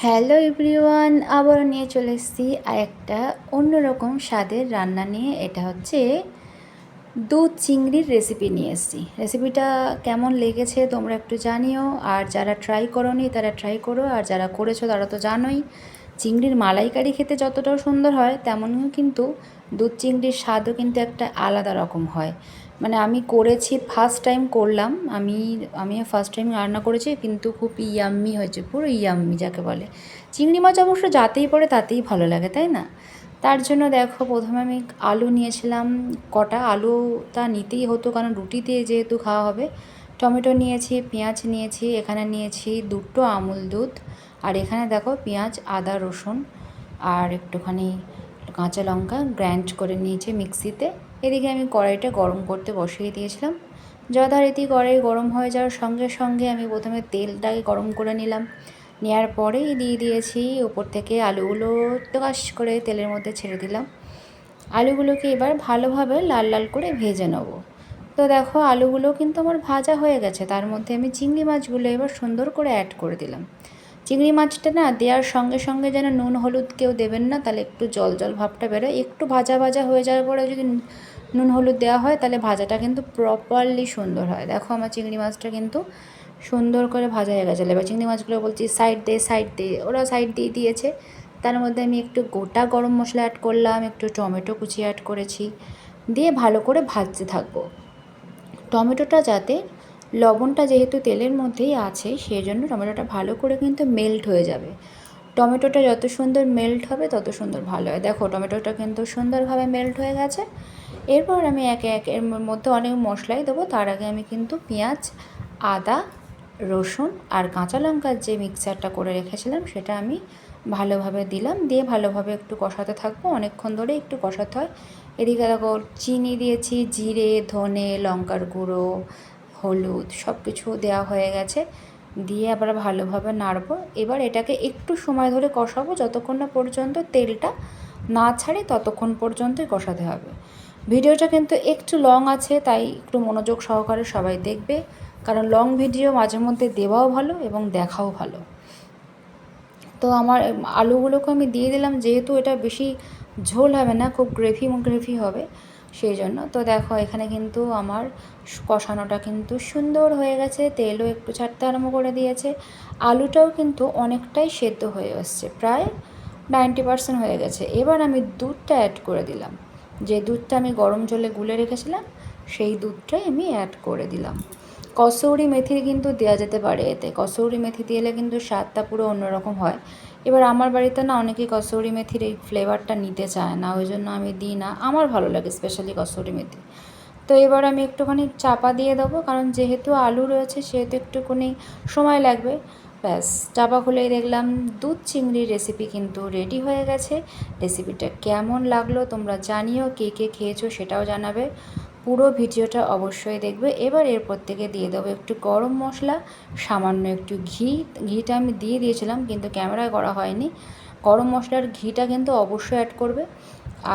Hello everyone, আবারও নিয়ে চলে এসেছি আর একটা অন্যরকম স্বাদের রান্না নিয়ে। এটা হচ্ছে দুধ চিংড়ির রেসিপি নিয়ে এসেছি। রেসিপিটা কেমন লেগেছে তোমরা একটু জানিও, আর যারা ট্রাই করোনি তারা ট্রাই করো, আর যারা করেছো তারা তো জানোই চিংড়ির মালাইকারি খেতে যতটাও সুন্দর হয় তেমনও কিন্তু দুধ চিংড়ির স্বাদও কিন্তু একটা আলাদা রকম হয়। মানে আমি করেছি, ফার্স্ট টাইম করলাম, আমিও ফার্স্ট টাইম রান্না করেছি, কিন্তু খুব ইয়াম্মি হয়েছে, পুরো ইয়াম্মি যাকে বলে। চিংড়ি মাছ অবশ্য যাতেই পড়ে তাতেই ভালো লাগে, তাই না? তার জন্য দেখো, প্রথমে আমি আলু নিয়েছিলাম কটা। আলুটা নিতেই হতো কারণ রুটি দিয়ে যেহেতু খাওয়া হবে। টমেটো নিয়েছি, পেঁয়াজ নিয়েছি, এখানে নিয়েছি দুটো আমুল দুধ, আর এখানে দেখো পেঁয়াজ, আদা, রসুন আর একটুখানি কাঁচা লঙ্কা গ্রাইন্ড করে নিয়েছি মিক্সিতে। এদিকে আমি কড়াইটা গরম করতে বসিয়ে দিয়েছিলাম। যথারীতি কড়াই গরম হয়ে যাওয়ার সঙ্গে সঙ্গে আমি প্রথমে তেলটাকে গরম করে নিলাম। নেওয়ার পরেই দিয়ে দিয়েছি উপর থেকে আলুগুলো, টকাস করে তেলের মধ্যে ছেড়ে দিলাম। আলুগুলোকে এবার ভালোভাবে লাল লাল করে ভেজে নেব। তো দেখো আলুগুলো কিন্তু আমার ভাজা হয়ে গেছে। তার মধ্যে আমি চিংড়ি মাছগুলো এবার সুন্দর করে অ্যাড করে দিলাম। চিংড়ি মাছটা না দেওয়ার সঙ্গে সঙ্গে যেন নুন হলুদ কেউ দেবেন না, তাহলে একটু জল জল ভাবটা বেরোয়। একটু ভাজা ভাজা হয়ে যাওয়ার পরে যদি নুন হলুদ দেওয়া হয় তাহলে ভাজাটা কিন্তু প্রপারলি সুন্দর হয়। দেখো আমার চিংড়ি মাছটা কিন্তু সুন্দর করে ভাজা হয়ে গেছে। এবার চিংড়ি মাছগুলো বলছি সাইড দে সাইড দে, ওরা সাইড দিয়ে দিয়েছে। তার মধ্যে আমি একটু গোটা গরম মশলা অ্যাড করলাম, একটু টমেটো কুচি অ্যাড করেছি, দিয়ে ভালো করে ভাজতে থাকবো। টমেটোটা যাতে, লবণটা যেহেতু তেলের মধ্যেই আছে সেই জন্য টমেটোটা ভালো করে কিন্তু মেল্ট হয়ে যাবে। টমেটোটা যত সুন্দর মেল্ট হবে তত সুন্দর ভালো হয়। দেখো টমেটোটা কিন্তু সুন্দরভাবে মেল্ট হয়ে গেছে। এরপর আমি একে একে এর মধ্যে অনেক মশলাই দেবো। তার আগে আমি কিন্তু পেঁয়াজ, আদা, রসুন আর কাঁচা লঙ্কার যে মিক্সচারটা করে রেখেছিলাম সেটা আমি ভালোভাবে দিলাম, দিয়ে ভালোভাবে একটু কষাতে থাকবো। অনেকক্ষণ ধরে একটু কষাতে হয়। এদিকে দেখো চিনি দিয়েছি, জিরে, ধনে, লঙ্কার গুঁড়ো, হলুদ সব কিছু দেওয়া হয়ে গেছে। দিয়ে আবার ভালোভাবে নাড়বো। এবার এটাকে একটু সময় ধরে কষাবো, যতক্ষণ না পর্যন্ত তেলটা না ছাড়ে ততক্ষণ পর্যন্তই কষাতে হবে। ভিডিওটা কিন্তু একটু লং আছে, তাই একটু মনোযোগ সহকারে সবাই দেখবে, কারণ লং ভিডিও মাঝে মধ্যে দেওয়াও ভালো এবং দেখাও ভালো। তো আমার আলুগুলোকে আমি দিয়ে দিলাম, যেহেতু এটা বেশি ঝোল হবে না, খুব গ্রেভি হবে সেই জন্য। তো দেখো এখানে কিন্তু আমার কষানোটা কিন্তু সুন্দর হয়ে গেছে, তেলও একটু ছাড়তে আরম্ভ করে দিয়েছে, আলুটাও কিন্তু অনেকটাই সেদ্ধ হয়ে আসছে, প্রায় 90% হয়ে গেছে। এবার আমি দুধটা অ্যাড করে দিলাম, যে দুধটা আমি গরম জলে গুলে রেখেছিলাম সেই দুধটাই আমি অ্যাড করে দিলাম। কসৌরি মেথি কিন্তু দেওয়া যেতে পারে এতে, কসৌরি মেথি দিলে কিন্তু স্বাদটা পুরো অন্যরকম হয়। এবার আমার বাড়িতে না অনেকেই কসৌরি মেথির এই ফ্লেভারটা নিতে চায় না, ওই জন্য আমি দিই না। আমার ভালো লাগে স্পেশালি কসৌরি মেথি। তো এবার আমি একটুখানি চাপা দিয়ে দেবো, কারণ যেহেতু আলু রয়েছে সেহেতু একটুখানি সময় লাগবে। ব্যাস, চাপা খুলেই দেখলাম দুধ চিংড়ির রেসিপি কিন্তু রেডি হয়ে গেছে। রেসিপিটা কেমন লাগলো তোমরা জানিও, কে কে খেয়েছো সেটাও জানাবে। পুরো ভিডিওটা অবশ্যই দেখবে। এবার এরপর থেকে দিয়ে দেবো একটু গরম মশলা, সামান্য একটু ঘিটা আমি দিয়ে দিয়েছিলাম কিন্তু ক্যামেরায় করা হয়নি। গরম মশলার ঘিটা কিন্তু অবশ্যই অ্যাড করবে।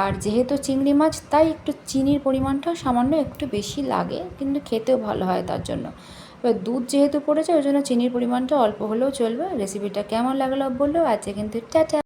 আর যেহেতু চিংড়ি মাছ তাই একটু চিনির পরিমাণটা সামান্য একটু বেশি লাগে, কিন্তু খেতেও ভালো হয় তার জন্য। এবার দুধ যেহেতু পড়েছে ওই জন্য চিনির পরিমাণটা অল্প হলেও চলবে। রেসিপিটা কেমন লাগলো বললো। আজকে কিন্তু টাটা।